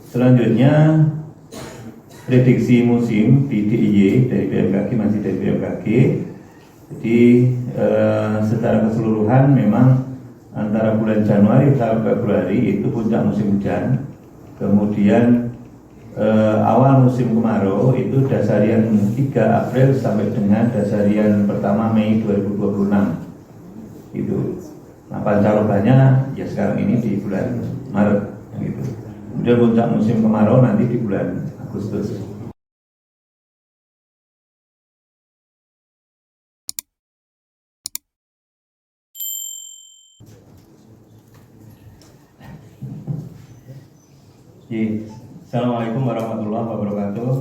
Selanjutnya prediksi musim di DIY dari BMKG, masih dari BMKG. Jadi secara keseluruhan memang antara bulan Januari sampai Februari itu puncak musim hujan. Kemudian awal musim kemarau itu dasarian 3 April sampai dengan dasarian pertama Mei 2026 itu. Nah, pancarobannya ya sekarang ini di bulan Maret gitu. Kemudian puncak musim kemarau nanti di bulan Agustus. Assalamualaikum warahmatullahi wabarakatuh.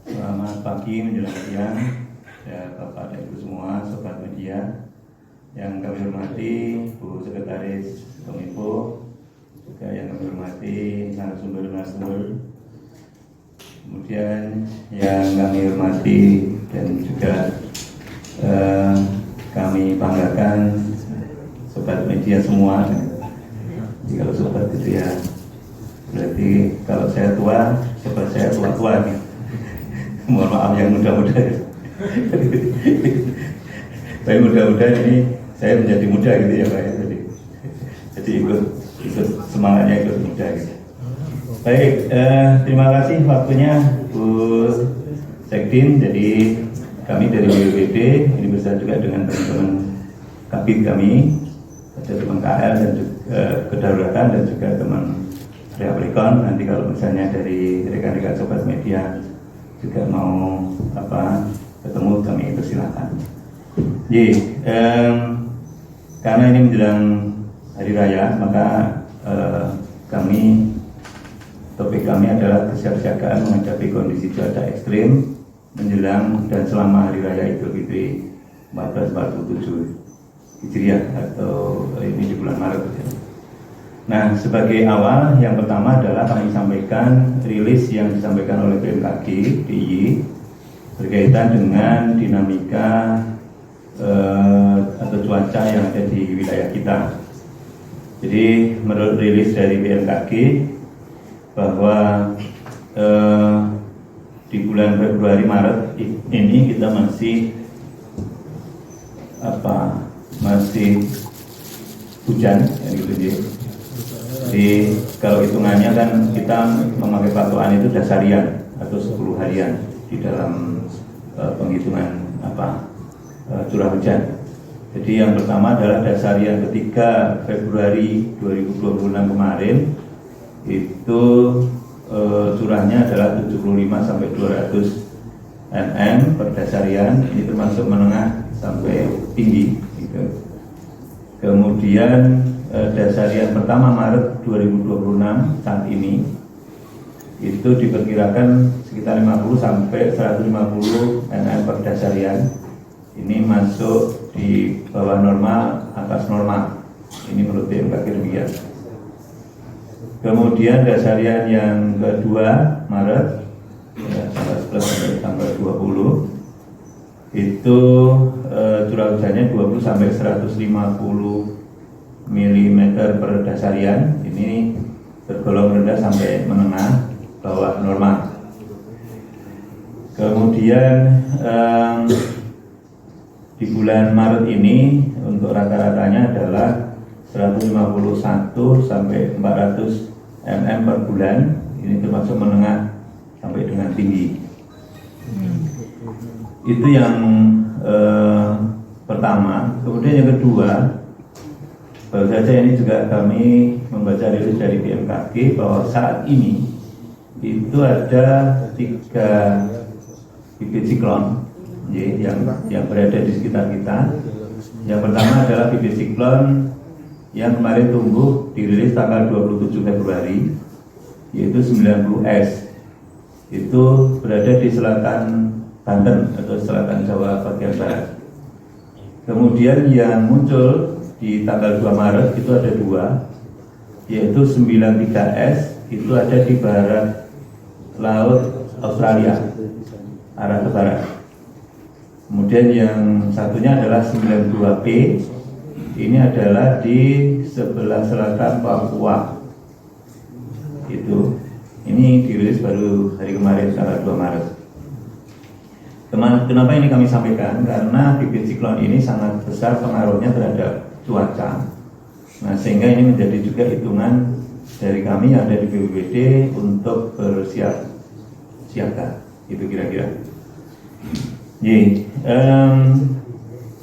Selamat pagi menjelang siang, ya Bapak dan Ibu semua, sobat media yang kami hormati, Bu Sekretaris Kominfo, juga yang kami hormati narasumber-narasumber, kemudian yang kami hormati dan juga kami banggakan sobat media semua. Jadi kalau sobat itu ya berarti kalau saya tua, sobat saya tua-tua nih. Mohon maaf yang muda-muda. Tapi mudah-mudahan ini saya menjadi muda gitu ya Pak. Jadi ikut semangatnya ikut muda gitu. Baik, terima kasih waktunya Bu Sekdin. Jadi kami dari BPBD ini bersama juga dengan teman-teman kabin kami, ada teman KL dan juga kedaulatan dan juga teman Reaplikon. Nanti kalau misalnya dari rekan-rekan sobat media juga mau ketemu kami persilakan. Jadi karena ini menjelang hari raya, maka topik kami adalah kesiapsiagaan menghadapi kondisi cuaca ekstrim menjelang dan selama hari raya Idul Fitri 1447 Hijriah atau ini di bulan Maret. Nah, sebagai awal, yang pertama adalah kami sampaikan rilis yang disampaikan oleh BMKG DIY berkaitan dengan dinamika atau cuaca yang ada di wilayah kita. Jadi, menurut rilis dari BMKG bahwa di bulan Februari Maret ini kita masih hujan, gitu ya. Jadi kalau hitungannya kan kita memakai patokan itu dasarian atau 10 harian di dalam penghitungan curah hujan. Jadi yang pertama adalah dasarian ketiga Februari 2026 kemarin itu curahnya adalah 75 sampai 200 mm per dasarian, ini termasuk menengah sampai tinggi gitu. Kemudian dasarian pertama Maret 2026 saat ini itu diperkirakan sekitar 50 sampai 150 mm per dasarian. Ini masuk di bawah normal, atas normal. Ini menurut BMKG demikian. Kemudian dasarian yang kedua Maret tanggal 11 sampai tanggal 20 itu curah hujannya 20 sampai 150 mm per dasarian. Ini tergolong rendah sampai menengah, bawah normal. Kemudian di bulan Maret ini untuk rata-ratanya adalah 151 sampai 400 mm per bulan. Ini termasuk menengah sampai dengan tinggi. Itu yang pertama. Kemudian yang kedua, baru saja ini juga kami membaca rilis dari BMKG bahwa saat ini itu ada 3 bibit siklon yang berada di sekitar kita. Yang pertama adalah bibit siklon yang kemarin tumbuh dirilis tanggal 27 Februari, yaitu 90S. Itu berada di selatan Banten atau selatan Jawa bagian barat. Kemudian yang muncul di tanggal 2 Maret itu ada 2, yaitu 93S, itu ada di barat laut Australia, arah ke barat. Kemudian yang satunya adalah 92P, ini adalah di sebelah selatan Papua. Ini dirilis baru hari kemarin tanggal 2 Maret. Kenapa ini kami sampaikan? Karena bibit siklon ini sangat besar pengaruhnya terhadap cuaca. Nah, sehingga ini menjadi juga hitungan dari kami yang ada di BPBD untuk bersiap siaga. Itu kira-kira.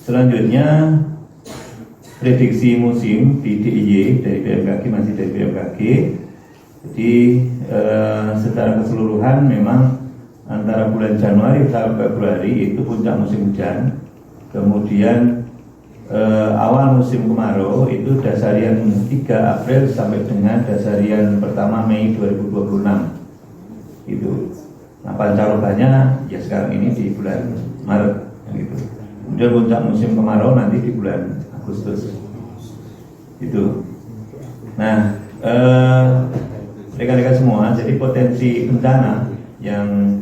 Selanjutnya prediksi musim di DIY dari BMKG, masih dari BMKG. Jadi secara keseluruhan memang antara bulan Januari sampai Februari itu puncak musim hujan. Kemudian awal musim kemarau itu dasarian 3 April sampai dengan dasarian pertama Mei 2026 itu. Nah, pancarobannya ya sekarang ini di bulan Maret gitu. Kemudian puncak musim kemarau nanti di bulan Agustus itu. Nah, rekan-rekan semua, jadi potensi bencana yang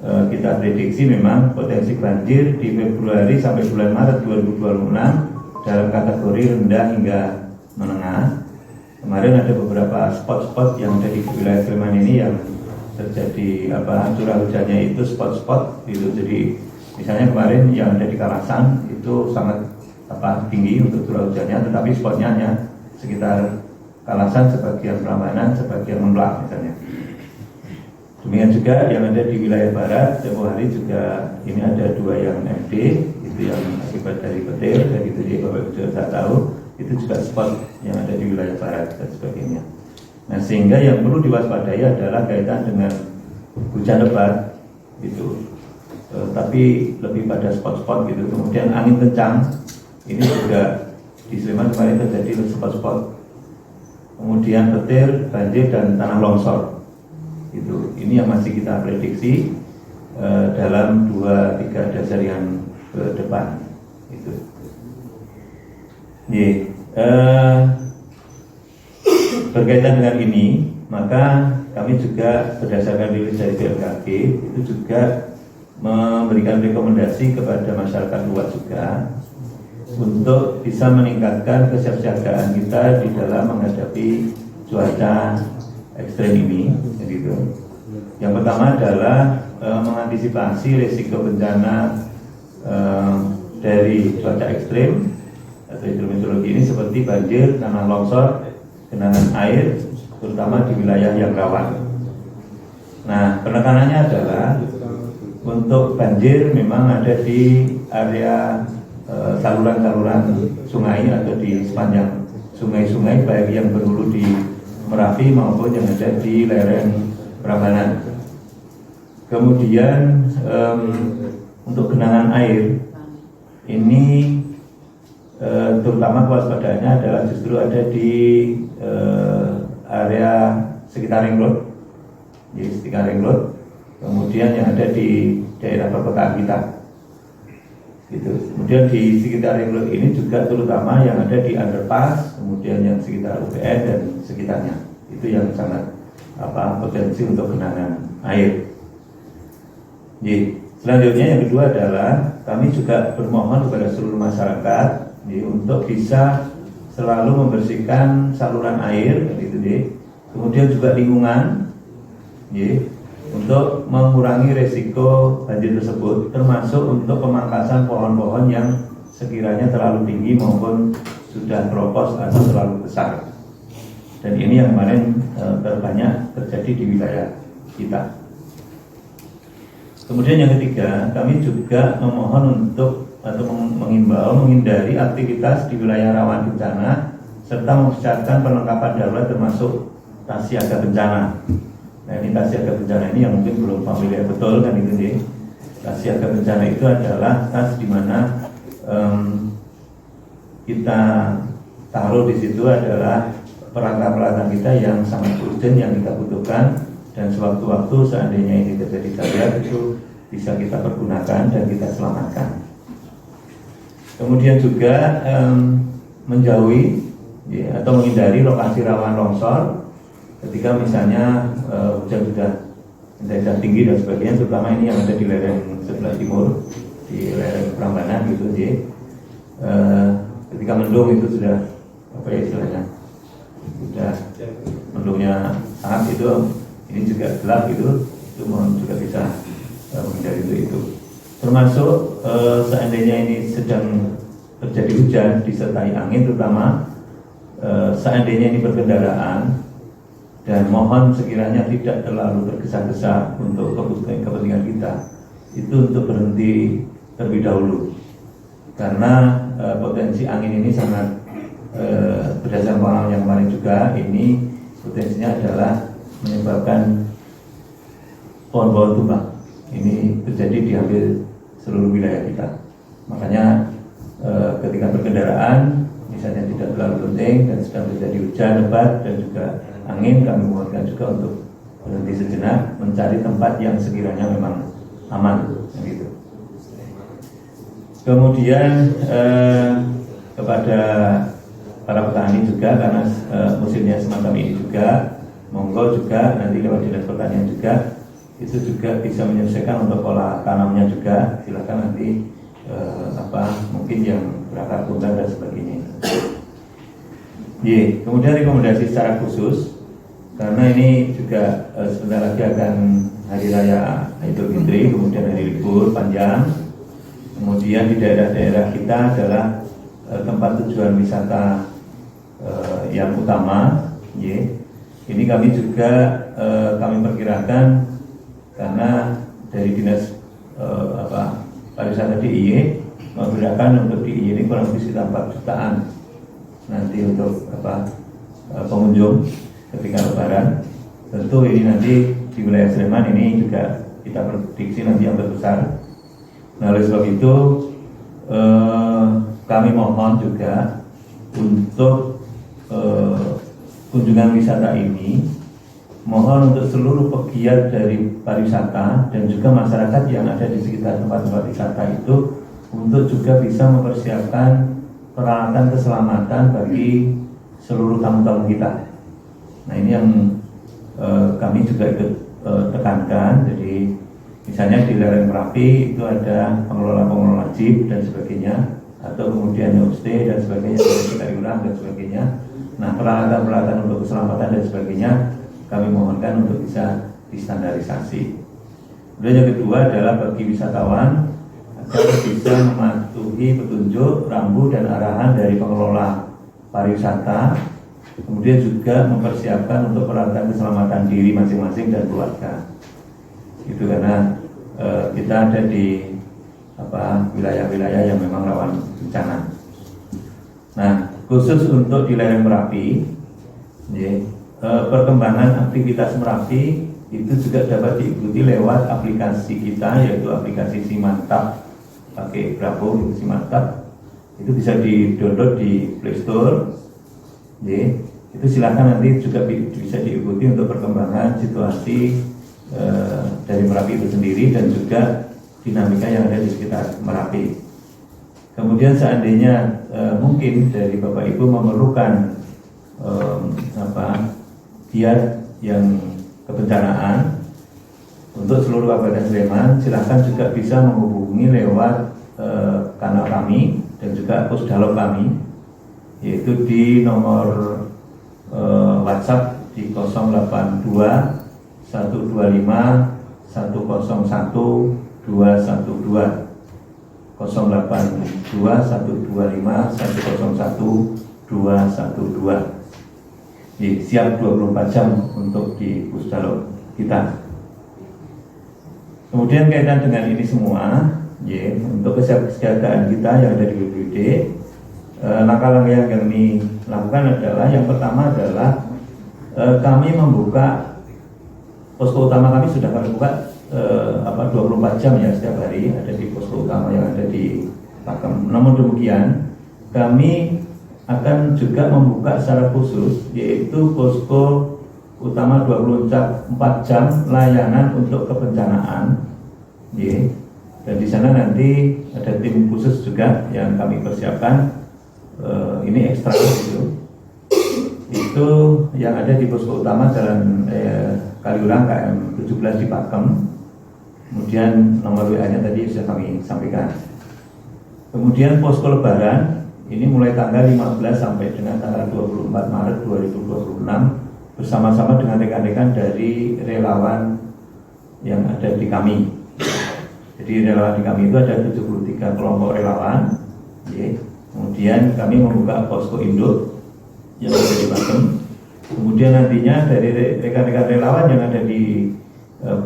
kita prediksi memang potensi banjir di Februari sampai bulan Maret 2026 dalam kategori rendah hingga menengah. Kemarin ada beberapa spot-spot yang ada di wilayah Sleman ini yang terjadi curah hujannya itu spot-spot gitu. Jadi misalnya kemarin yang ada di Kalasan itu sangat tinggi untuk curah hujannya, tetapi spotnya hanya sekitar Kalasan, sebagian Prambanan, sebagian Memplak misalnya. Demikian juga yang ada di wilayah barat, tempoh hari juga ini ada 2 yang MD, itu yang akibat dari petir, dan itu dia Bapak Ibu sudah tahu, itu juga spot yang ada di wilayah barat dan sebagainya. Nah, sehingga yang perlu diwaspadai adalah kaitan dengan hujan lebat, gitu. Tapi lebih pada spot-spot gitu. Kemudian angin kencang, ini juga di Sleman kemarin terjadi spot-spot. Kemudian petir, banjir, dan tanah longsor. Itu ini yang masih kita prediksi dalam 2-3 dasar yang ke depan itu. Berkaitan dengan ini, maka kami juga berdasarkan rilis dari BMKG itu juga memberikan rekomendasi kepada masyarakat luas juga untuk bisa meningkatkan kesiapsiagaan kita di dalam menghadapi cuaca ekstrem ini, gitu. Yang pertama adalah mengantisipasi risiko bencana dari cuaca ekstrem atau hidrometeorologi ini seperti banjir, tanah longsor, genangan air, terutama di wilayah yang rawan. Nah, penekanannya adalah untuk banjir memang ada di area saluran-saluran sungai atau di sepanjang sungai-sungai baik yang berhulu di Merapi maupun yang ada di lereng Prambanan. Kemudian untuk genangan air ini terutama kewaspadaannya adalah justru ada di area sekitar Ring Road, di sekitar Ring Road. Kemudian yang ada di daerah perkotaan kita. Gitu. Kemudian di sekitar Ring Road ini juga terutama yang ada di underpass, kemudian yang sekitar UPN dan sekitarnya, itu yang sangat potensi untuk genangan air. Jadi, selanjutnya yang kedua adalah kami juga bermohon kepada seluruh masyarakat untuk bisa selalu membersihkan saluran air, gitu, kemudian juga lingkungan, untuk mengurangi resiko banjir tersebut, termasuk untuk pemangkasan pohon-pohon yang sekiranya terlalu tinggi maupun sudah keropos atau terlalu besar. Dan ini yang kemarin terbanyak terjadi di wilayah kita. Kemudian yang ketiga, kami juga memohon untuk atau mengimbau menghindari aktivitas di wilayah rawan bencana serta mempersiapkan perlengkapan darurat termasuk tas siaga bencana. Nah, ini tas siaga bencana ini yang mungkin belum familiar betul kan itu nih. Tas siaga bencana itu adalah tas di mana kita taruh di situ adalah peralatan-peralatan kita yang sangat urgent yang kita butuhkan, dan sewaktu-waktu seandainya ini terjadi darurat itu bisa kita pergunakan dan kita selamatkan. Kemudian juga menjauhi atau menghindari lokasi rawan longsor ketika misalnya hujan sudah tinggi dan sebagainya, terutama ini yang ada di lereng sebelah timur, di lereng Prambanan gitu, ketika mendung itu sudah istilahnya sudah mendungnya sangat itu ini juga gelap itu mohon juga bisa menghindari itu. Termasuk seandainya ini sedang terjadi hujan disertai angin, terutama seandainya ini berkendaraan, dan mohon sekiranya tidak terlalu tergesa-gesa untuk kepentingan kita, itu untuk berhenti terlebih dahulu, karena potensi angin ini sangat berdasarkan pengalaman yang kemarin juga, ini potensinya adalah menyebabkan pohon-pohon tumbang. Ini terjadi di hampir seluruh wilayah kita. Makanya ketika berkendaraan, misalnya tidak terlalu penting dan sedang terjadi hujan lebat dan juga angin, kami mohonkan juga untuk berhenti sejenak, mencari tempat yang sekiranya memang aman, gitu. Kemudian kepada para petani juga, karena musimnya semacam ini juga, monggo juga nanti lewat dinas pertanian juga, itu juga bisa menyelesaikan untuk pola tanamnya juga. Silakan nanti mungkin yang berakar tunggal dan sebagainya. Kemudian rekomendasi secara khusus, karena ini juga sebentar lagi akan hari raya Idul Fitri, kemudian hari libur panjang, kemudian di daerah-daerah kita adalah tempat tujuan wisata yang utama. Ini kami juga kami perkirakan, karena dari dinas pariwisata DIY memperkirakan untuk DIY ini kurang lebih sekitar 4 jutaan nanti untuk pengunjung ketika lebaran. Tentu ini nanti di wilayah Sleman ini juga kita prediksi nanti yang terbesar. Nah, oleh sebab itu kami mohon juga untuk kunjungan wisata ini, mohon untuk seluruh pegiat dari pariwisata dan juga masyarakat yang ada di sekitar tempat-tempat wisata itu untuk juga bisa mempersiapkan peralatan keselamatan bagi seluruh tamu-tamu kita. Nah, ini yang kami juga ikut tekankan. Jadi misalnya di lereng Merapi itu ada pengelola jeep dan sebagainya, atau kemudian homestay dan sebagainya, Kaliurang dan sebagainya. Nah, peralatan-peralatan untuk keselamatan dan sebagainya kami mohonkan untuk bisa distandarisasi. Kemudian yang kedua adalah bagi wisatawan agar bisa mematuhi petunjuk, rambu dan arahan dari pengelola pariwisata, kemudian juga mempersiapkan untuk peralatan keselamatan diri masing-masing dan keluarga. Itu karena kita ada di wilayah-wilayah yang memang rawan bencana. Nah, khusus untuk di lereng Merapi, perkembangan aktivitas Merapi itu juga dapat diikuti lewat aplikasi kita, yaitu aplikasi Simantap, pakai Bravo Simantap. Itu bisa di-download di Play Store. Itu silakan nanti juga bisa diikuti untuk perkembangan situasi dari Merapi itu sendiri dan juga dinamika yang ada di sekitar Merapi. Kemudian seandainya mungkin dari Bapak Ibu memerlukan giat yang kebencanaan untuk seluruh Kabupaten Sleman, silahkan juga bisa menghubungi lewat kanal kami dan juga pusdalop kami, yaitu di nomor WhatsApp di 082 125 101 212 082 125 101 212. Siap 24 jam untuk di pusdalop kita. Kemudian kaitan dengan ini semua, untuk kesiapsiagaan kita yang ada di BPBD, langkah-langkah yang kami lakukan adalah, yang pertama adalah kami membuka posko utama. Kami sudah kami buka 24 jam ya setiap hari ada di posko utama yang ada di Pakem. Namun demikian, kami akan juga membuka secara khusus, yaitu posko utama 24 jam layanan untuk kebencanaan. Dan di sana nanti ada tim khusus juga yang kami persiapkan. Ini ekstra itu yang ada di posko utama Jalan Kaliurang KM 17 di Pakem. Kemudian nomor WA-nya tadi sudah kami sampaikan. Kemudian posko lebaran ini mulai tanggal 15 sampai dengan tanggal 24 Maret 2026 bersama-sama dengan rekan-rekan dari relawan yang ada di kami. Jadi relawan di kami itu ada 73 kelompok relawan. Kemudian kami membuka posko induk yang ada di Pakem. Kemudian nantinya dari rekan-rekan relawan yang ada di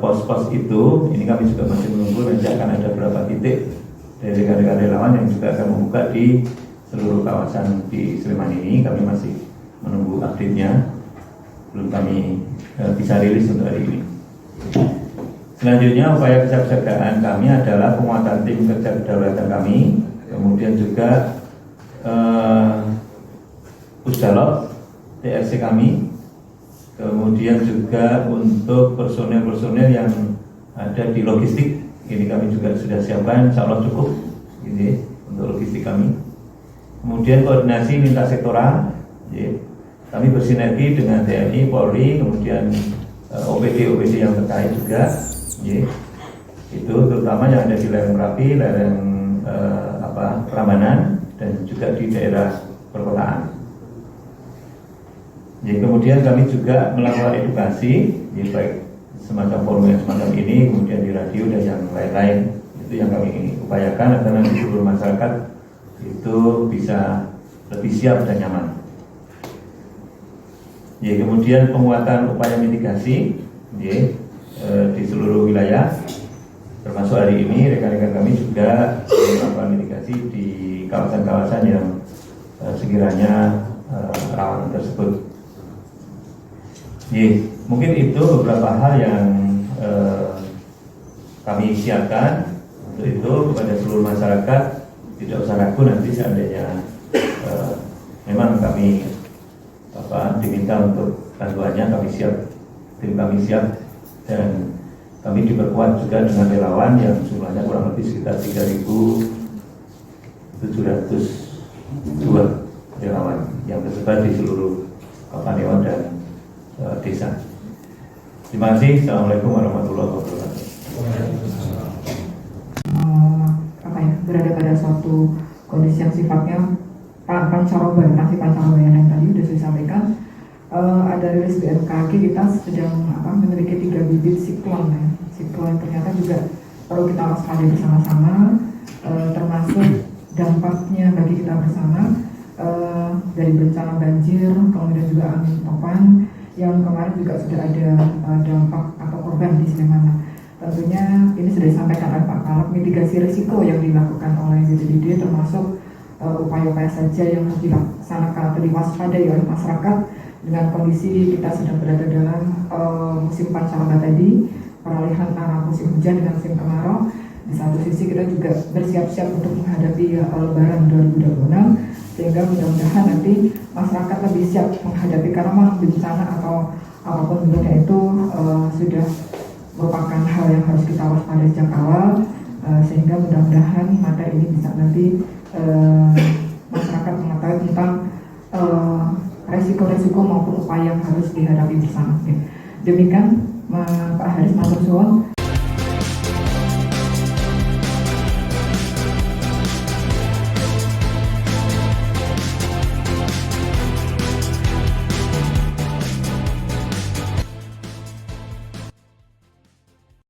pos-pos itu, ini kami juga masih menunggu, nanti akan ada beberapa titik dari rekan-rekan relawan yang juga akan membuka di seluruh kawasan di Sleman ini. Kami masih menunggu update-nya, belum kami bisa rilis untuk hari ini. Selanjutnya upaya kesiapsiagaan kami adalah penguatan tim kerja kedaulatan kami, kemudian juga Pusdalop TRC kami, kemudian juga untuk personel-personel yang ada di logistik, ini kami juga sudah siapkan, insya Allah cukup ini untuk logistik kami. Kemudian koordinasi lintas sektoral, kami bersinergi dengan TNI, Polri, kemudian OPD yang terkait juga, itu terutama yang ada di lereng Merapi, lereng Prambanan, dan juga di daerah perkotaan. Kemudian kami juga melakukan edukasi, baik semacam forum yang semacam ini, kemudian di radio dan yang lain-lain. Itu yang kami upayakan agar nanti seluruh masyarakat itu bisa lebih siap dan nyaman. Kemudian penguatan upaya mitigasi di seluruh wilayah, termasuk hari ini rekan-rekan kami juga melakukan mitigasi di kawasan-kawasan yang sekiranya rawan tersebut. Mungkin itu beberapa hal yang kami siapkan. Untuk itu kepada seluruh masyarakat tidak usah ragu nanti seandainya memang kami diminta untuk bantuannya, kami siap, tim kami siap, dan kami diperkuat juga dengan relawan yang jumlahnya kurang lebih sekitar 3.702 relawan yang tersebar di seluruh Kabupaten dan desa. Terima kasih. Assalamualaikum warahmatullahi wabarakatuh. Berada pada suatu kondisi yang sifatnya pancaroba, nanti pancaroba yang tadi sudah saya sampaikan. Ada rilis BMKG, kita sedang memiliki 3 bibit siklon. Siklon ternyata juga perlu kita waspadai bersama-sama, termasuk dampaknya bagi kita bersama dari bencana banjir, kemudian juga angin topan yang kemarin juga sudah ada dampak atau korban di Sleman. Tentunya ini sudah disampaikan oleh Pak Kalap, mitigasi risiko yang dilakukan oleh BPBD termasuk upaya-upaya saja yang harus dilaksanakan atau diwaspadai oleh masyarakat dengan kondisi kita sedang berada dalam musim pancaroba tadi, peralihan antara musim hujan dengan musim kemarau. Di satu sisi kita juga bersiap-siap untuk menghadapi Lebaran 2026, sehingga mudah-mudahan nanti masyarakat lebih siap menghadapi, karena memang bencana atau apapun bentuknya itu sudah merupakan hal yang harus kita waspadai sejak awal, sehingga mudah-mudahan materi ini bisa nanti masyarakat mengetahui tentang resiko-resiko maupun upaya yang harus dihadapi bersama. Demikian Pak Haris, matur suwun.